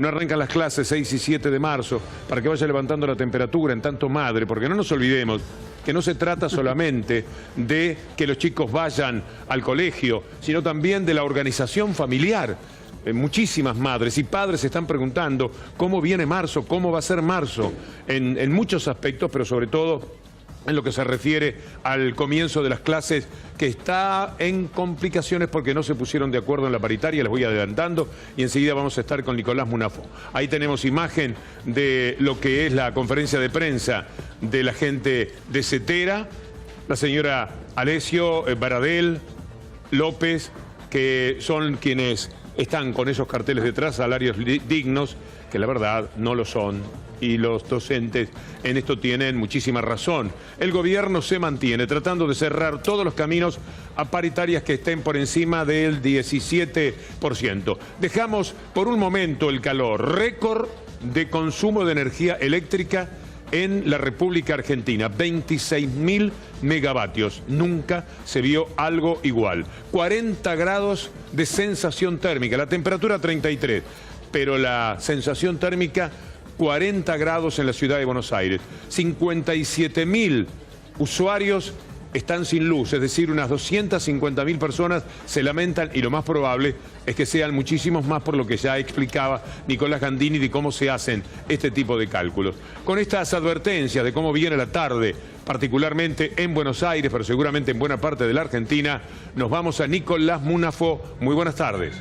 no arrancan las clases 6 y 7 de marzo, para que vaya levantando la temperatura, en tanto madre, porque no nos olvidemos que no se trata solamente de que los chicos vayan al colegio, sino también de la organización familiar. Muchísimas madres y padres se están preguntando cómo viene marzo, cómo va a ser marzo, en muchos aspectos, pero sobre todo en lo que se refiere al comienzo de las clases, que está en complicaciones porque no se pusieron de acuerdo en la paritaria, les voy adelantando, y enseguida vamos a estar con Nicolás Munafo. Ahí tenemos imagen de lo que es la conferencia de prensa de la gente de Cetera, la señora Alessio Baradel López, que son quienes están con esos carteles detrás, salarios dignos, que la verdad no lo son. Y los docentes en esto tienen muchísima razón. El gobierno se mantiene tratando de cerrar todos los caminos a paritarias que estén por encima del 17%. Dejamos por un momento el calor, récord de consumo de energía eléctrica en la República Argentina, 26.000 megavatios. Nunca se vio algo igual. 40 grados de sensación térmica, la temperatura 33, pero la sensación térmica 40 grados en la ciudad de Buenos Aires. 57.000 usuarios están sin luz, es decir, unas 250.000 personas se lamentan, y lo más probable es que sean muchísimos más, por lo que ya explicaba Nicolás Gandini de cómo se hacen este tipo de cálculos. Con estas advertencias de cómo viene la tarde, particularmente en Buenos Aires, pero seguramente en buena parte de la Argentina, nos vamos a Nicolás Munafo. Muy buenas tardes.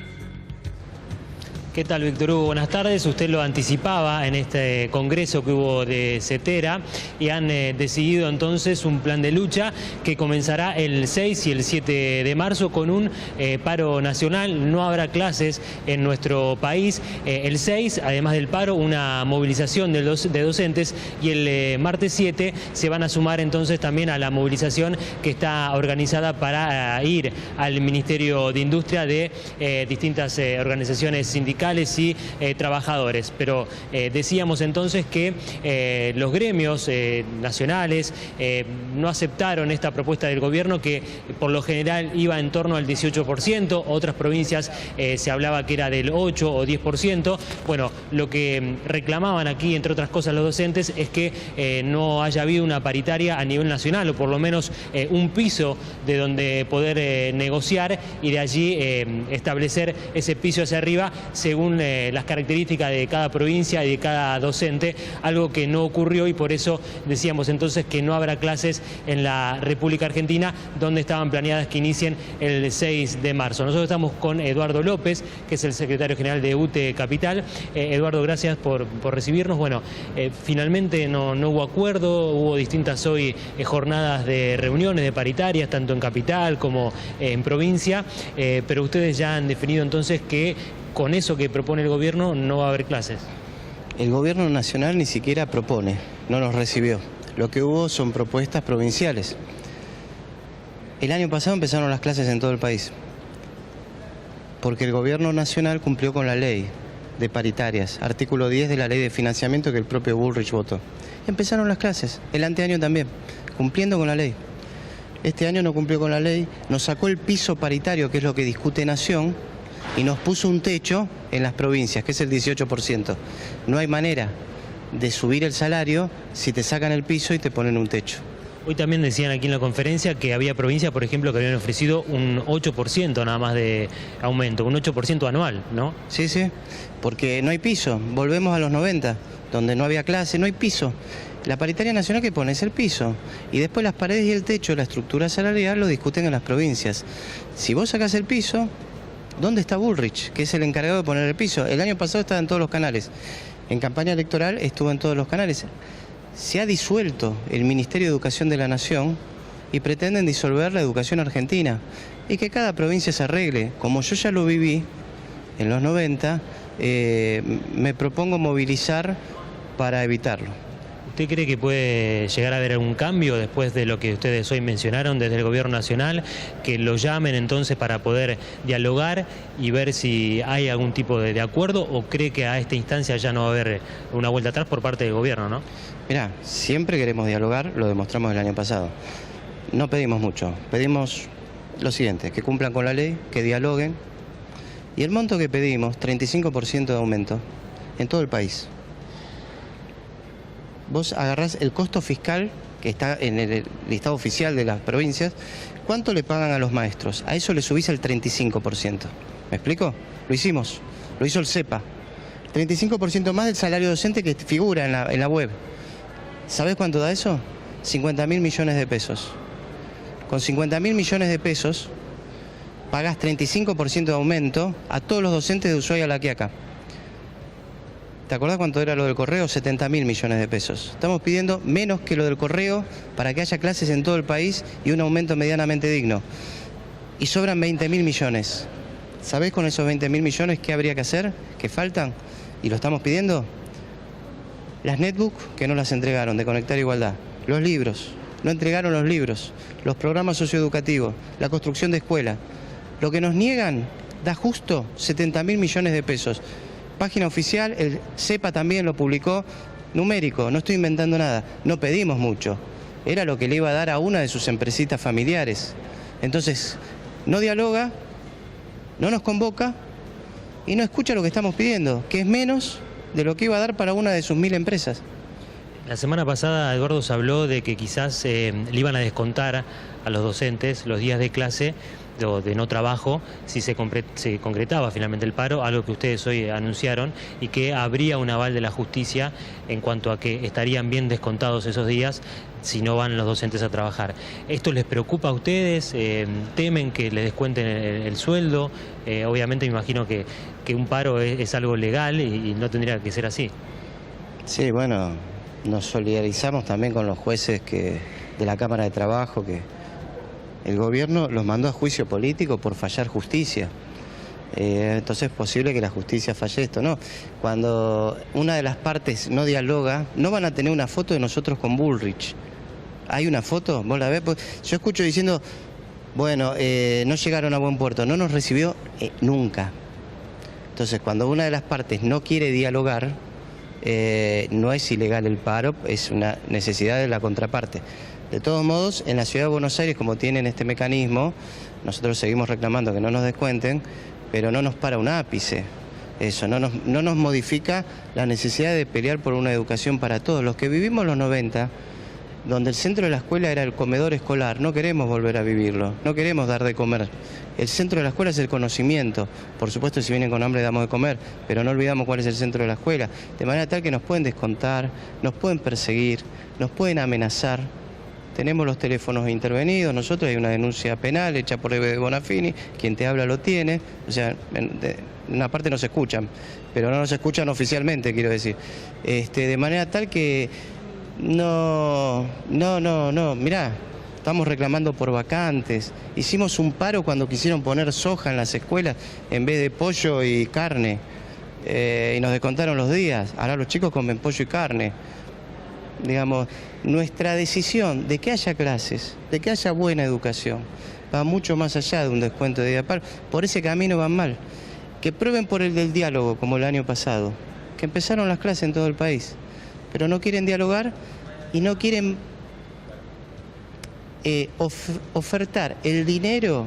¿Qué tal, Víctor Hugo? Buenas tardes. Usted lo anticipaba en este congreso que hubo de Cetera y han decidido entonces un plan de lucha que comenzará el 6 y el 7 de marzo con un paro nacional. No habrá clases en nuestro país. El 6, además del paro, una movilización de docentes, y el martes 7 se van a sumar entonces también a la movilización que está organizada para ir al Ministerio de Industria de distintas organizaciones sindicales y trabajadores. Pero decíamos entonces que los gremios nacionales no aceptaron esta propuesta del gobierno, que por lo general iba en torno al 18%, otras provincias se hablaba que era del 8 o 10%. Bueno, lo que reclamaban aquí, entre otras cosas, los docentes, es que no haya habido una paritaria a nivel nacional, o por lo menos un piso de donde poder negociar, y de allí establecer ese piso hacia arriba según las características de cada provincia y de cada docente, algo que no ocurrió, y por eso decíamos entonces que no habrá clases en la República Argentina, donde estaban planeadas que inicien el 6 de marzo. Nosotros estamos con Eduardo López, que es el secretario general de UTE Capital. Eduardo, gracias por recibirnos. Bueno, finalmente no hubo acuerdo, hubo distintas hoy jornadas de reuniones, de paritarias, tanto en Capital como en provincia, pero ustedes ya han definido entonces que con eso que propone el gobierno no va a haber clases. El gobierno nacional ni siquiera propone, no nos recibió. Lo que hubo son propuestas provinciales. El año pasado empezaron las clases en todo el país, porque el gobierno nacional cumplió con la ley de paritarias, artículo 10 de la ley de financiamiento que el propio Bullrich votó. Empezaron las clases, el anteaño también, cumpliendo con la ley. Este año no cumplió con la ley, nos sacó el piso paritario, que es lo que discute Nación, y nos puso un techo en las provincias, que es el 18%. No hay manera de subir el salario si te sacan el piso y te ponen un techo. Hoy también decían aquí en la conferencia que había provincias, por ejemplo, que habían ofrecido un 8% nada más de aumento, un 8% anual, ¿no? Sí, porque no hay piso. Volvemos a los 90, donde no había clase, no hay piso. La paritaria nacional que pone es el piso, y después las paredes y el techo, la estructura salarial, lo discuten en las provincias. Si vos sacás el piso, ¿dónde está Bullrich, que es el encargado de poner el piso? El año pasado estaba en todos los canales. En campaña electoral estuvo en todos los canales. Se ha disuelto el Ministerio de Educación de la Nación y pretenden disolver la educación argentina. Y que cada provincia se arregle. Como yo ya lo viví en los 90, me propongo movilizar para evitarlo. ¿Usted cree que puede llegar a haber algún cambio después de lo que ustedes hoy mencionaron desde el gobierno nacional, que lo llamen entonces para poder dialogar y ver si hay algún tipo de acuerdo, o cree que a esta instancia ya no va a haber una vuelta atrás por parte del gobierno, ¿no? Mirá, siempre queremos dialogar, lo demostramos el año pasado. No pedimos mucho, pedimos lo siguiente, que cumplan con la ley, que dialoguen, y el monto que pedimos, 35% de aumento, en todo el país. Vos agarrás el costo fiscal que está en el listado oficial de las provincias, ¿cuánto le pagan a los maestros? A eso le subís el 35%. ¿Me explico? Lo hicimos, lo hizo el CEPA. 35% más del salario docente que figura en la web. ¿Sabés cuánto da eso? 50.000 millones de pesos. Con 50.000 millones de pesos pagás 35% de aumento a todos los docentes de Ushuaia a La Quiaca. ¿Te acordás cuánto era lo del correo? 70.000 millones de pesos. Estamos pidiendo menos que lo del correo para que haya clases en todo el país y un aumento medianamente digno. Y sobran 20.000 millones. ¿Sabés con esos 20.000 millones qué habría que hacer? ¿Qué faltan? ¿Y lo estamos pidiendo? Las netbooks que no las entregaron de Conectar Igualdad. Los libros. No entregaron los libros. Los programas socioeducativos. La construcción de escuelas. Lo que nos niegan da justo 70.000 millones de pesos. Página oficial, el CEPA también lo publicó, numérico, no estoy inventando nada. No pedimos mucho. Era lo que le iba a dar a una de sus empresitas familiares. Entonces, no dialoga, no nos convoca y no escucha lo que estamos pidiendo, que es menos de lo que iba a dar para una de sus 1000 empresas. La semana pasada Eduardo se habló de que quizás le iban a descontar a los docentes los días de clase o de no trabajo si se concretaba finalmente el paro, algo que ustedes hoy anunciaron, y que habría un aval de la justicia en cuanto a que estarían bien descontados esos días si no van los docentes a trabajar. ¿Esto les preocupa a ustedes? ¿Temen que les descuenten el sueldo? Obviamente me imagino que un paro es algo legal y no tendría que ser así. Sí, bueno, nos solidarizamos también con los jueces de la Cámara de Trabajo, que el gobierno los mandó a juicio político por fallar justicia. Entonces es posible que la justicia falle esto, ¿no? Cuando una de las partes no dialoga, no van a tener una foto de nosotros con Bullrich. ¿Hay una foto? ¿Vos la ves? Pues yo escucho diciendo, bueno, no llegaron a buen puerto, no nos recibió nunca. Entonces cuando una de las partes no quiere dialogar, no es ilegal el paro, es una necesidad de la contraparte. De todos modos, en la Ciudad de Buenos Aires, como tienen este mecanismo, nosotros seguimos reclamando que no nos descuenten, pero no nos para un ápice. Eso no nos modifica la necesidad de pelear por una educación para todos. Los que vivimos los 90, donde el centro de la escuela era el comedor escolar, no queremos volver a vivirlo, no queremos dar de comer. El centro de la escuela es el conocimiento. Por supuesto, si vienen con hambre damos de comer, pero no olvidamos cuál es el centro de la escuela. De manera tal que nos pueden descontar, nos pueden perseguir, nos pueden amenazar. Tenemos los teléfonos intervenidos, nosotros hay una denuncia penal hecha por Eve de Bonafini, quien te habla lo tiene, o sea, en una parte nos escuchan, pero no nos escuchan oficialmente, quiero decir. De manera tal que no, mirá, estamos reclamando por vacantes, hicimos un paro cuando quisieron poner soja en las escuelas en vez de pollo y carne, y nos descontaron los días, ahora los chicos comen pollo y carne. Digamos, nuestra decisión de que haya clases, de que haya buena educación, va mucho más allá de un descuento de día de paro. Por ese camino van mal. Que prueben por el del diálogo, como el año pasado, que empezaron las clases en todo el país, pero no quieren dialogar y no quieren ofertar el dinero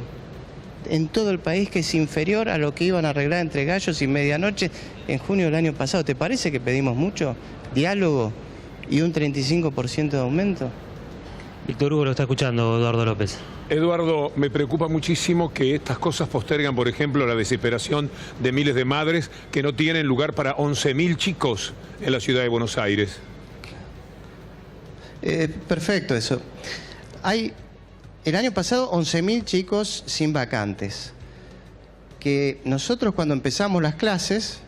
en todo el país que es inferior a lo que iban a arreglar entre gallos y medianoche en junio del año pasado. ¿Te parece que pedimos mucho? ¿Diálogo y un 35% de aumento? Víctor Hugo lo está escuchando, Eduardo López. Eduardo, me preocupa muchísimo que estas cosas postergan, por ejemplo, la desesperación de miles de madres que no tienen lugar para 11.000 chicos en la ciudad de Buenos Aires. Perfecto eso. Hay, el año pasado, 11.000 chicos sin vacantes. Que nosotros cuando empezamos las clases,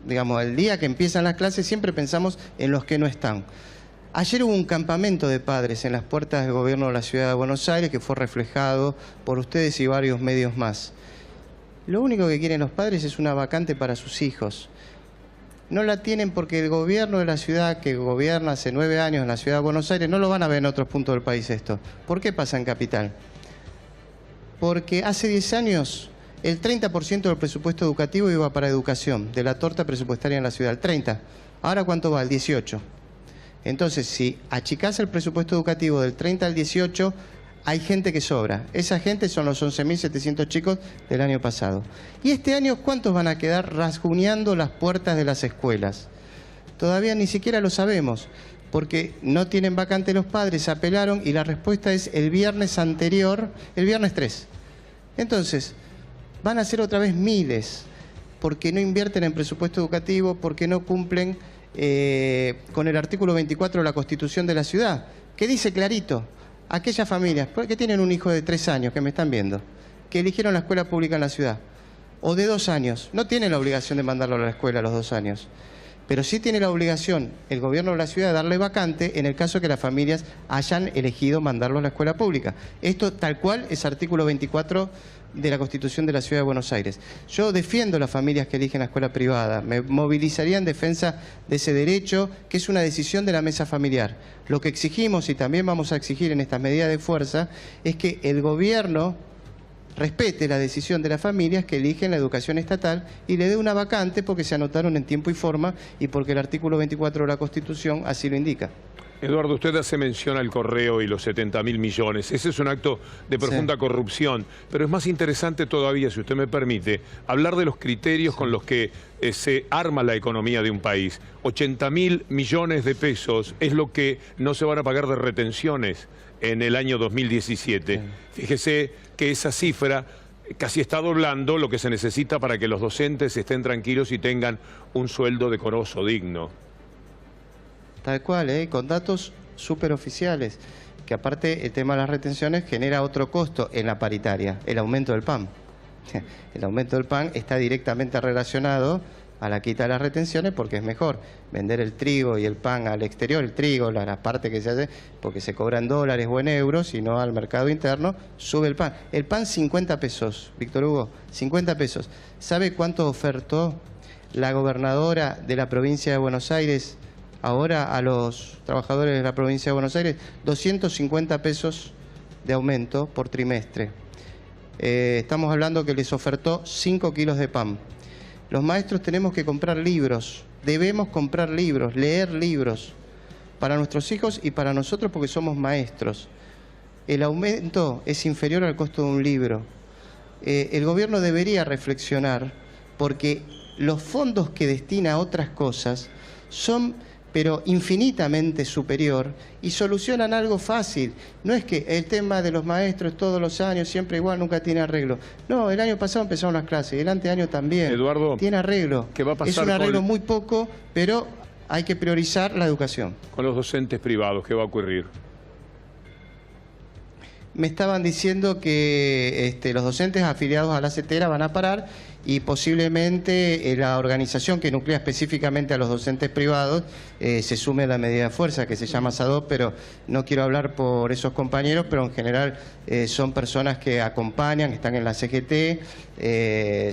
digamos, el día que empiezan las clases, siempre pensamos en los que no están. Ayer hubo un campamento de padres en las puertas del gobierno de la Ciudad de Buenos Aires que fue reflejado por ustedes y varios medios más. Lo único que quieren los padres es una vacante para sus hijos. No la tienen porque el gobierno de la ciudad, que gobierna hace 9 años en la Ciudad de Buenos Aires, no lo van a ver en otros puntos del país esto. ¿Por qué pasa en Capital? Porque hace 10 años el 30% del presupuesto educativo iba para educación, de la torta presupuestaria en la ciudad, el 30%. ¿Ahora cuánto va? El 18%. Entonces, si achicás el presupuesto educativo del 30 al 18, hay gente que sobra. Esa gente son los 11.700 chicos del año pasado. Y este año, ¿cuántos van a quedar rasguñando las puertas de las escuelas? Todavía ni siquiera lo sabemos, porque no tienen vacante los padres, apelaron y la respuesta es el viernes anterior, el viernes 3. Entonces, van a ser otra vez miles, porque no invierten en presupuesto educativo, porque no cumplen con el artículo 24 de la Constitución de la ciudad, que dice clarito, aquellas familias que tienen un hijo de 3 años, que me están viendo, que eligieron la escuela pública en la ciudad, o de 2 años, no tienen la obligación de mandarlo a la escuela a los 2 años, pero sí tiene la obligación el gobierno de la ciudad de darle vacante en el caso que las familias hayan elegido mandarlo a la escuela pública. Esto tal cual es artículo 24 de la Constitución de la Ciudad de Buenos Aires. Yo defiendo a las familias que eligen la escuela privada, me movilizaría en defensa de ese derecho, que es una decisión de la mesa familiar. Lo que exigimos, y también vamos a exigir en estas medidas de fuerza, es que el gobierno respete la decisión de las familias que eligen la educación estatal y le dé una vacante porque se anotaron en tiempo y forma y porque el artículo 24 de la Constitución así lo indica. Eduardo, usted hace mención al correo y los 70.000 millones. Ese es un acto de profunda corrupción, pero es más interesante todavía, si usted me permite, hablar de los criterios con los que se arma la economía de un país. 80.000 millones de pesos es lo que no se van a pagar de retenciones en el año 2017. Fíjese que esa cifra casi está doblando lo que se necesita para que los docentes estén tranquilos y tengan un sueldo decoroso, digno. Tal cual, con datos superoficiales, que aparte el tema de las retenciones genera otro costo en la paritaria, el aumento del PAN. El aumento del PAN está directamente relacionado a la quita de las retenciones porque es mejor vender el trigo y el pan al exterior, el trigo, la parte que se hace, porque se cobra en dólares o en euros y no al mercado interno, sube el pan. El pan 50 pesos, Víctor Hugo, 50 pesos. ¿Sabe cuánto ofertó la gobernadora de la provincia de Buenos Aires ahora a los trabajadores de la provincia de Buenos Aires? 250 pesos de aumento por trimestre. Estamos hablando que les ofertó 5 kilos de pan. Los maestros tenemos que comprar libros, debemos comprar libros, leer libros para nuestros hijos y para nosotros porque somos maestros. El aumento es inferior al costo de un libro. El gobierno debería reflexionar porque los fondos que destina a otras cosas son pero infinitamente superior y solucionan algo fácil. No es que el tema de los maestros todos los años, siempre igual, nunca tiene arreglo. No, el año pasado empezaron las clases, y el anteaño también. Eduardo, tiene arreglo. ¿qué va a pasar? Es un arreglo muy poco, pero hay que priorizar la educación. Con los docentes privados, ¿qué va a ocurrir? Me estaban diciendo que los docentes afiliados a la CETERA van a parar y posiblemente la organización que nuclea específicamente a los docentes privados se sume a la medida de fuerza que se llama SADOP, pero no quiero hablar por esos compañeros, pero en general son personas que acompañan, están en la CGT,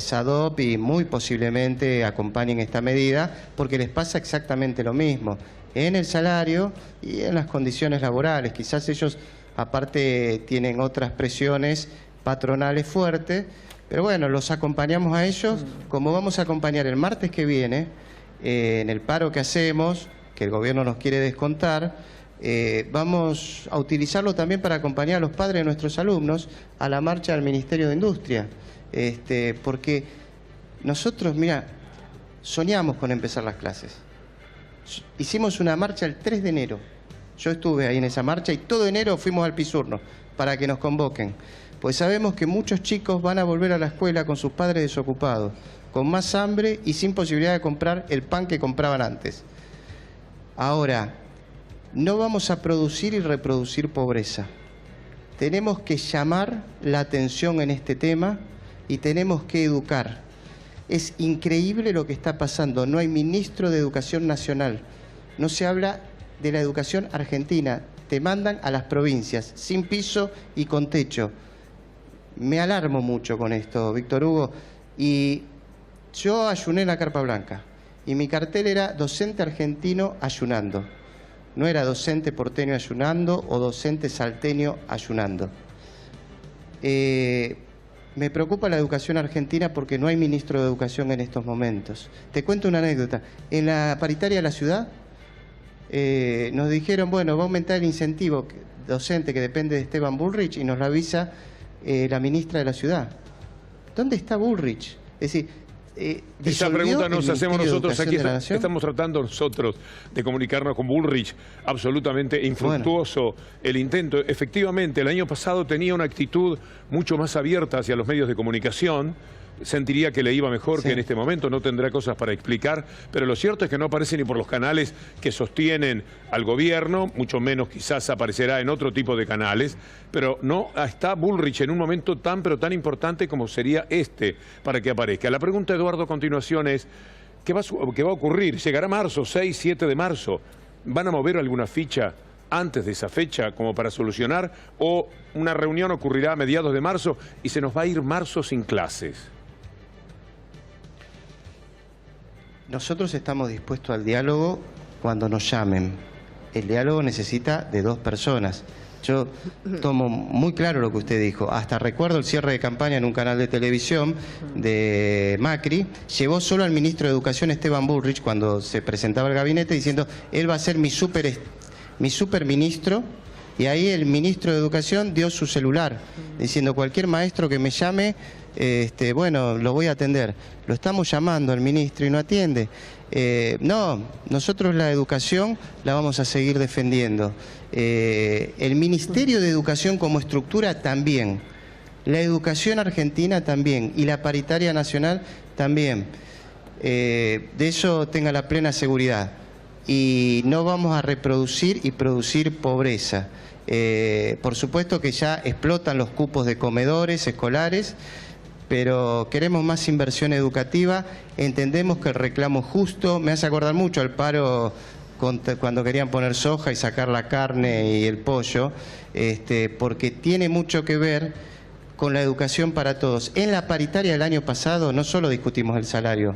SADOP y muy posiblemente acompañen esta medida porque les pasa exactamente lo mismo en el salario y en las condiciones laborales. Quizás ellos aparte tienen otras presiones patronales fuertes, pero bueno, los acompañamos a ellos, como vamos a acompañar el martes que viene, en el paro que hacemos, que el gobierno nos quiere descontar, vamos a utilizarlo también para acompañar a los padres de nuestros alumnos a la marcha del Ministerio de Industria, porque nosotros, mira, soñamos con empezar las clases. Hicimos una marcha el 3 de enero. Yo estuve ahí en esa marcha y todo enero fuimos al Pisurno para que nos convoquen. Pues sabemos que muchos chicos van a volver a la escuela con sus padres desocupados, con más hambre y sin posibilidad de comprar el pan que compraban antes. Ahora, no vamos a producir y reproducir pobreza. Tenemos que llamar la atención en este tema y tenemos que educar. Es increíble lo que está pasando. No hay ministro de Educación Nacional. No se habla de la educación argentina. Te mandan a las provincias, sin piso y con techo. Me alarmo mucho con esto, Víctor Hugo. Y yo ayuné en la Carpa Blanca. Y mi cartel era docente argentino ayunando. No era docente porteño ayunando o docente salteño ayunando. Me preocupa la educación argentina porque no hay ministro de Educación en estos momentos. Te cuento una anécdota. En la paritaria de la ciudad nos dijeron, bueno, va a aumentar el incentivo docente que depende de Esteban Bullrich y nos lo avisa la ministra de la ciudad. ¿Dónde está Bullrich? Es decir, esa pregunta nos hacemos nosotros aquí. Estamos tratando nosotros de comunicarnos con Bullrich. Absolutamente infructuoso el intento. Efectivamente, el año pasado tenía una actitud mucho más abierta hacia los medios de comunicación. Sentiría que le iba mejor que en este momento, no tendrá cosas para explicar, pero lo cierto es que no aparece ni por los canales que sostienen al gobierno, mucho menos quizás aparecerá en otro tipo de canales, pero no está Bullrich en un momento tan pero tan importante como sería este para que aparezca. La pregunta, Eduardo, a continuación es, ¿qué va a ocurrir? ¿Llegará marzo, 6, 7 de marzo? ¿Van a mover alguna ficha antes de esa fecha como para solucionar? ¿O una reunión ocurrirá a mediados de marzo y se nos va a ir marzo sin clases? Nosotros estamos dispuestos al diálogo cuando nos llamen. El diálogo necesita de 2 personas. Yo tomo muy claro lo que usted dijo. Hasta recuerdo el cierre de campaña en un canal de televisión de Macri. Llevó solo al ministro de Educación, Esteban Bullrich, cuando se presentaba el gabinete, diciendo, él va a ser mi superministro. Y ahí el ministro de Educación dio su celular, diciendo, cualquier maestro que me llame, bueno, lo voy a atender. Lo estamos llamando al ministro y no atiende. No, nosotros la educación la vamos a seguir defendiendo. El Ministerio de Educación como estructura también. La educación argentina también. Y la paritaria nacional también. De eso tenga la plena seguridad. Y no vamos a reproducir y producir pobreza. Por supuesto que ya explotan los cupos de comedores escolares, pero queremos más inversión educativa, entendemos que el reclamo es justo. Me hace acordar mucho al paro cuando querían poner soja y sacar la carne y el pollo, porque tiene mucho que ver con la educación para todos. En la paritaria del año pasado no solo discutimos el salario,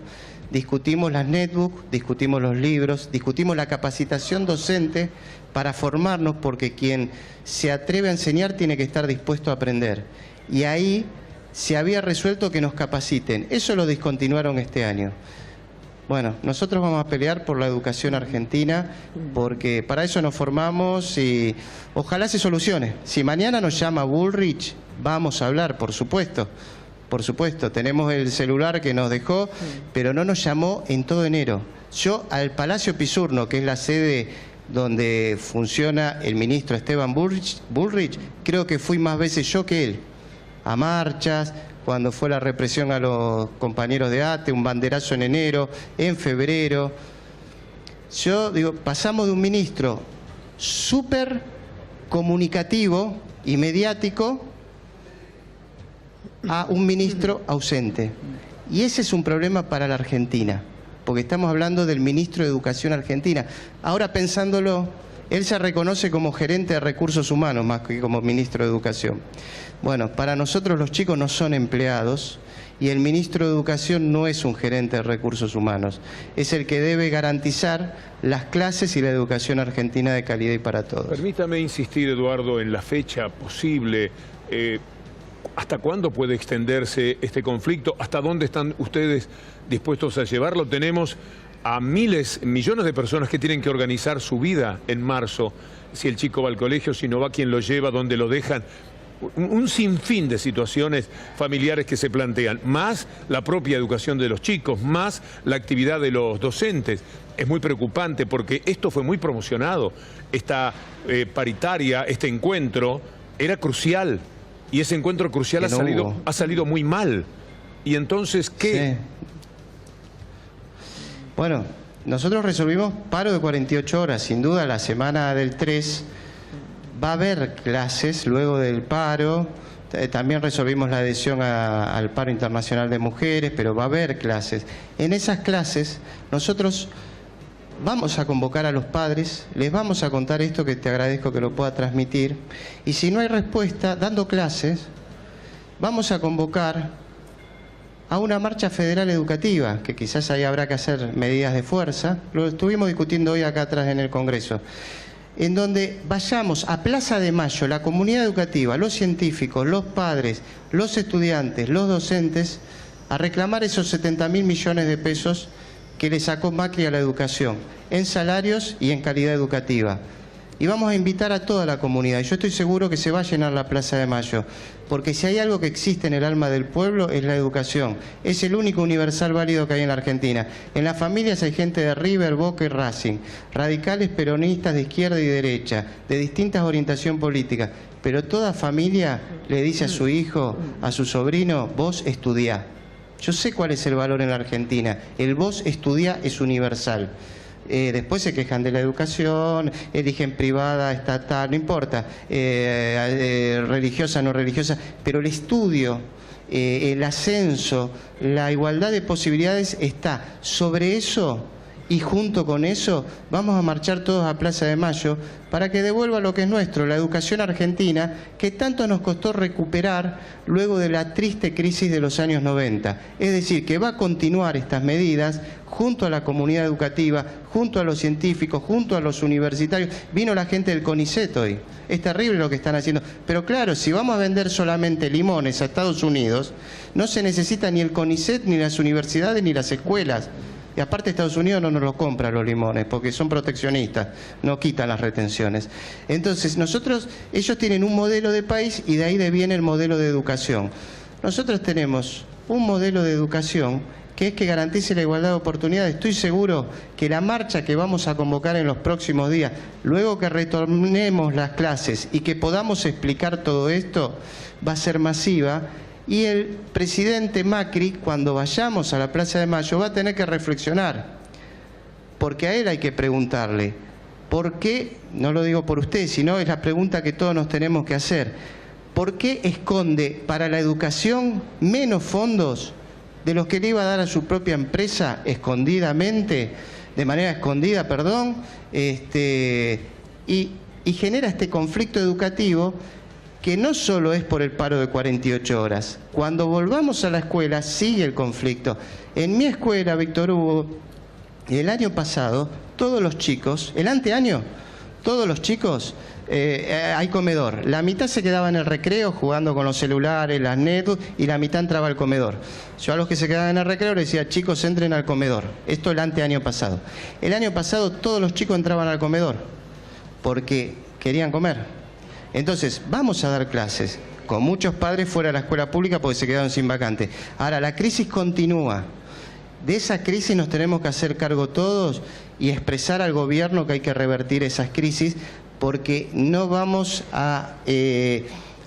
discutimos las netbooks, discutimos los libros, discutimos la capacitación docente para formarnos, porque quien se atreve a enseñar tiene que estar dispuesto a aprender. Y ahí se había resuelto que nos capaciten. Eso lo discontinuaron este año. Bueno, nosotros vamos a pelear por la educación argentina, porque para eso nos formamos y ojalá se solucione. Si mañana nos llama Bullrich, vamos a hablar, por supuesto. Por supuesto, tenemos el celular que nos dejó, pero no nos llamó en todo enero. Yo al Palacio Pisurno, que es la sede donde funciona el ministro Esteban Bullrich, creo que fui más veces yo que él. A marchas, cuando fue la represión a los compañeros de ATE, un banderazo en enero, en febrero. Yo digo, pasamos de un ministro súper comunicativo y mediático a un ministro ausente. Y ese es un problema para la Argentina, porque estamos hablando del ministro de Educación argentina. Ahora pensándolo, él se reconoce como gerente de recursos humanos más que como ministro de Educación. Bueno, para nosotros los chicos no son empleados y el ministro de Educación no es un gerente de recursos humanos. Es el que debe garantizar las clases y la educación argentina de calidad y para todos. Permítame insistir, Eduardo, en la fecha posible. ¿Hasta cuándo puede extenderse este conflicto? ¿Hasta dónde están ustedes dispuestos a llevarlo? Tenemos a miles, millones de personas que tienen que organizar su vida en marzo. Si el chico va al colegio, si no va, quién lo lleva, dónde lo dejan. Un sinfín de situaciones familiares que se plantean, más la propia educación de los chicos, más la actividad de los docentes. Es muy preocupante porque esto fue muy promocionado. Esta paritaria, este encuentro, era crucial. Y ese encuentro crucial ha salido muy mal. Y entonces, ¿qué? Sí. Bueno, nosotros resolvimos paro de 48 horas. Sin duda, la semana del 3 va a haber clases luego del paro. También resolvimos la adhesión al paro internacional de mujeres, pero va a haber clases. En esas clases, nosotros vamos a convocar a los padres, les vamos a contar esto que te agradezco que lo pueda transmitir, y si no hay respuesta, dando clases, vamos a convocar a una marcha federal educativa, que quizás ahí habrá que hacer medidas de fuerza. Lo estuvimos discutiendo hoy acá atrás en el Congreso, en donde vayamos a Plaza de Mayo, la comunidad educativa, los científicos, los padres, los estudiantes, los docentes, a reclamar esos 70.000 millones de pesos que le sacó Macri a la educación, en salarios y en calidad educativa. Y vamos a invitar a toda la comunidad. Yo estoy seguro que se va a llenar la Plaza de Mayo, porque si hay algo que existe en el alma del pueblo es la educación. Es el único universal válido que hay en la Argentina. En las familias hay gente de River, Boca y Racing, radicales, peronistas de izquierda y derecha, de distintas orientación política. Pero toda familia le dice a su hijo, a su sobrino, vos estudiá. Yo sé cuál es el valor en la Argentina. El vos estudiá es universal. Después se quejan de la educación, eligen privada, estatal, no importa, religiosa, no religiosa, pero el estudio, el ascenso, la igualdad de posibilidades está. Sobre eso y junto con eso vamos a marchar todos a Plaza de Mayo para que devuelva lo que es nuestro, la educación argentina, que tanto nos costó recuperar luego de la triste crisis de los años 90. Es decir, que va a continuar estas medidas junto a la comunidad educativa, junto a los científicos, junto a los universitarios. Vino la gente del CONICET hoy. Es terrible lo que están haciendo. Pero claro, si vamos a vender solamente limones a Estados Unidos, no se necesita ni el CONICET, ni las universidades, ni las escuelas. Y aparte Estados Unidos no nos los compra los limones, porque son proteccionistas, no quitan las retenciones. Entonces, ellos tienen un modelo de país y de ahí viene el modelo de educación. Nosotros tenemos un modelo de educación que es que garantice la igualdad de oportunidades. Estoy seguro que la marcha que vamos a convocar en los próximos días, luego que retornemos las clases y que podamos explicar todo esto, va a ser masiva. Y el presidente Macri, cuando vayamos a la Plaza de Mayo, va a tener que reflexionar, porque a él hay que preguntarle, ¿por qué? No lo digo por usted, sino es la pregunta que todos nos tenemos que hacer. ¿Por qué esconde para la educación menos fondos de los que le iba a dar a su propia empresa escondidamente, de manera escondida, perdón, y genera este conflicto educativo que no solo es por el paro de 48 horas. Cuando volvamos a la escuela sigue el conflicto. En mi escuela, Víctor Hugo, el año pasado, todos los chicos, el anteaño, todos los chicos, hay comedor. La mitad se quedaba en el recreo jugando con los celulares, las netbooks, y la mitad entraba al comedor. Yo a los que se quedaban en el recreo les decía, chicos, entren al comedor. Esto el anteaño pasado. El año pasado todos los chicos entraban al comedor porque querían comer. Entonces, vamos a dar clases con muchos padres fuera de la escuela pública porque se quedaron sin vacante. Ahora, la crisis continúa. De esa crisis nos tenemos que hacer cargo todos y expresar al gobierno que hay que revertir esas crisis, porque no vamos a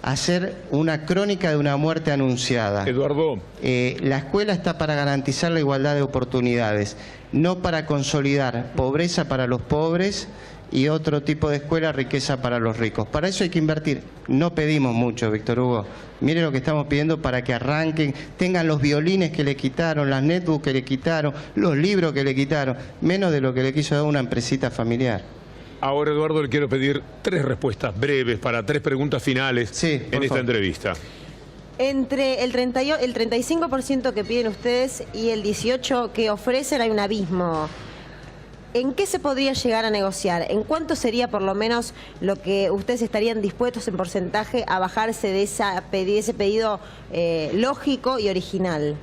hacer una crónica de una muerte anunciada. Eduardo. La escuela está para garantizar la igualdad de oportunidades, no para consolidar pobreza para los pobres y otro tipo de escuela, riqueza para los ricos. Para eso hay que invertir. No pedimos mucho, Víctor Hugo. Mire lo que estamos pidiendo para que arranquen, tengan los violines que le quitaron, las netbooks que le quitaron, los libros que le quitaron, menos de lo que le quiso dar una empresita familiar. Ahora, Eduardo, le quiero pedir 3 respuestas breves para 3 preguntas finales en esta entrevista. Entre el 35% que piden ustedes y el 18% que ofrecen hay un abismo. ¿En qué se podría llegar a negociar? ¿En cuánto sería por lo menos lo que ustedes estarían dispuestos en porcentaje a bajarse de ese pedido lógico y original?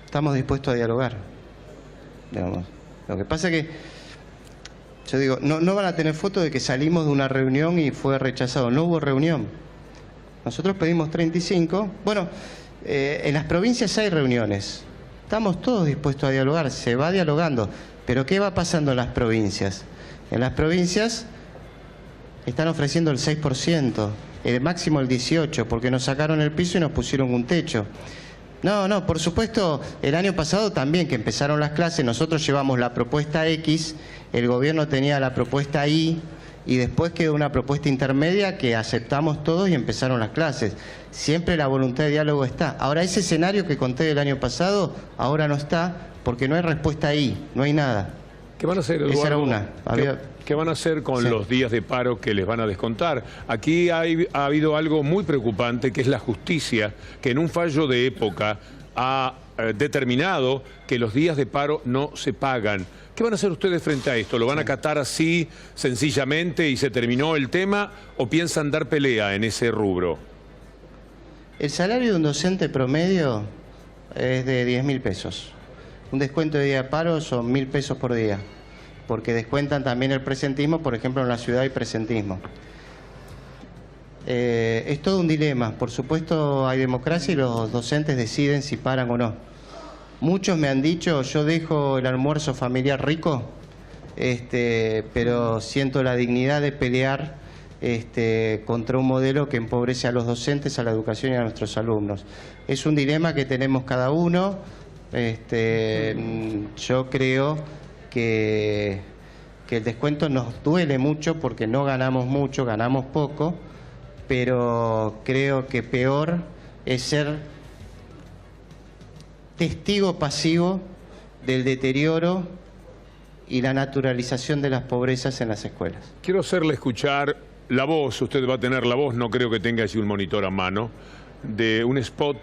Estamos dispuestos a dialogar, digamos. Lo que pasa es que, yo digo, no van a tener foto de que salimos de una reunión y fue rechazado. No hubo reunión. Nosotros pedimos 35. Bueno, en las provincias hay reuniones. Estamos todos dispuestos a dialogar, se va dialogando. Pero ¿qué va pasando en las provincias? En las provincias están ofreciendo el 6%, el máximo el 18%, porque nos sacaron el piso y nos pusieron un techo. No, por supuesto, el año pasado también que empezaron las clases, nosotros llevamos la propuesta X, el gobierno tenía la propuesta Y, y después quedó una propuesta intermedia que aceptamos todos y empezaron las clases. Siempre la voluntad de diálogo está. Ahora, ese escenario que conté del año pasado, ahora no está, porque no hay respuesta ahí, no hay nada. ¿Qué van a hacer, Eduardo? Esa era una. ¿Qué van a hacer con los días de paro que les van a descontar? Aquí ha habido algo muy preocupante, que es la justicia, que en un fallo de época ha determinado que los días de paro no se pagan. ¿Qué van a hacer ustedes frente a esto? ¿Lo van a acatar así, sencillamente, y se terminó el tema? ¿O piensan dar pelea en ese rubro? El salario de un docente promedio es de 10.000 pesos. Un descuento de día de paro son 1.000 pesos por día, porque descuentan también el presentismo, por ejemplo en la ciudad hay presentismo. Es todo un dilema. Por supuesto hay democracia y los docentes deciden si paran o no. Muchos me han dicho, yo dejo el almuerzo familiar rico, pero siento la dignidad de pelear contra un modelo que empobrece a los docentes, a la educación y a nuestros alumnos. Es un dilema que tenemos cada uno. Yo creo que el descuento nos duele mucho porque no ganamos mucho, ganamos poco, pero creo que peor es ser testigo pasivo del deterioro y la naturalización de las pobrezas en las escuelas. Quiero hacerle escuchar la voz, usted va a tener la voz, no creo que tenga así un monitor a mano, de un spot,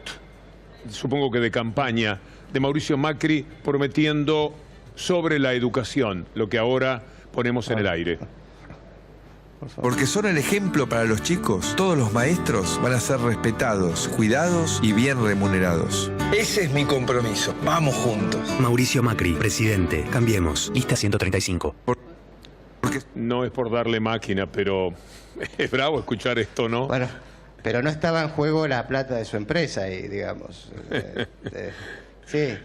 supongo que de campaña, de Mauricio Macri prometiendo sobre la educación, lo que ahora ponemos en el aire. Porque son el ejemplo para los chicos. Todos los maestros van a ser respetados, cuidados y bien remunerados. Ese es mi compromiso. Vamos juntos. Mauricio Macri, presidente. Cambiemos. Lista 135. Porque... No es por darle máquina, pero es bravo escuchar esto, ¿no? Bueno, pero no estaba en juego la plata de su empresa ahí, digamos. Sí,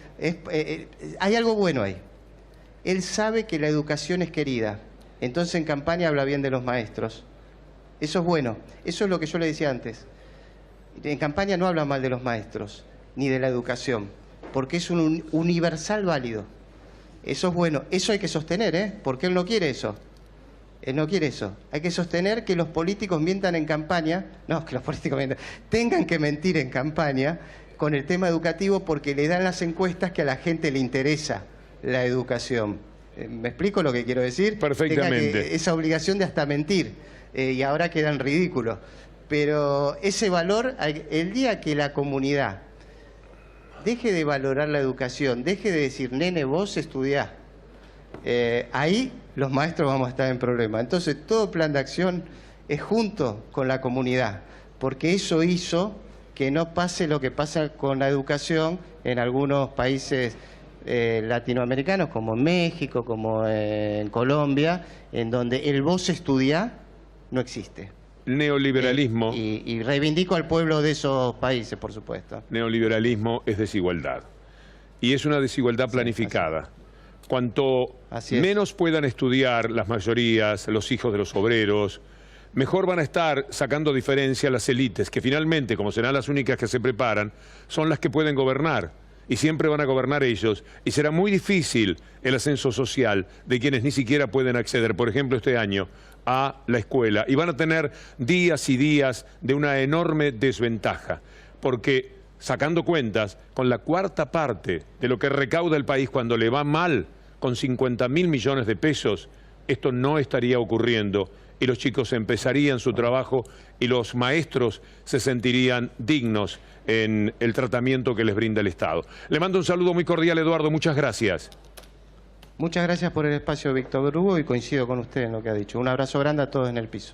hay algo bueno ahí. Él sabe que la educación es querida. Entonces en campaña habla bien de los maestros. Eso es bueno. Eso es lo que yo le decía antes. En campaña no habla mal de los maestros, ni de la educación, porque es un universal válido. Eso es bueno. Eso hay que sostener, porque él no quiere eso. Él no quiere eso. Hay que sostener que los políticos mientan en campaña. No, que los políticos mientan. Tengan que mentir en campaña con el tema educativo porque le dan las encuestas que a la gente le interesa la educación. ¿Me explico lo que quiero decir? Perfectamente. Esa obligación de hasta mentir, y ahora quedan ridículos. Pero ese valor, el día que la comunidad deje de valorar la educación, deje de decir, nene, vos estudiá, ahí los maestros vamos a estar en problema. Entonces, todo plan de acción es junto con la comunidad, porque eso hizo que no pase lo que pasa con la educación en algunos países latinoamericanos, como en México, como en Colombia, en donde el vos estudia no existe. Neoliberalismo. Y reivindico al pueblo de esos países, por supuesto. Neoliberalismo es desigualdad. Y es una desigualdad planificada. Cuanto menos puedan estudiar las mayorías, los hijos de los obreros, mejor van a estar sacando diferencia las élites, que finalmente, como serán las únicas que se preparan, son las que pueden gobernar. Y siempre van a gobernar ellos, y será muy difícil el ascenso social de quienes ni siquiera pueden acceder, por ejemplo, este año, a la escuela. Y van a tener días y días de una enorme desventaja, porque sacando cuentas, con la cuarta parte de lo que recauda el país cuando le va mal, con 50.000 millones de pesos, esto no estaría ocurriendo. Y los chicos empezarían su trabajo y los maestros se sentirían dignos en el tratamiento que les brinda el Estado. Le mando un saludo muy cordial, Eduardo. Muchas gracias. Muchas gracias por el espacio, Víctor Hugo, y coincido con usted en lo que ha dicho. Un abrazo grande a todos en el piso.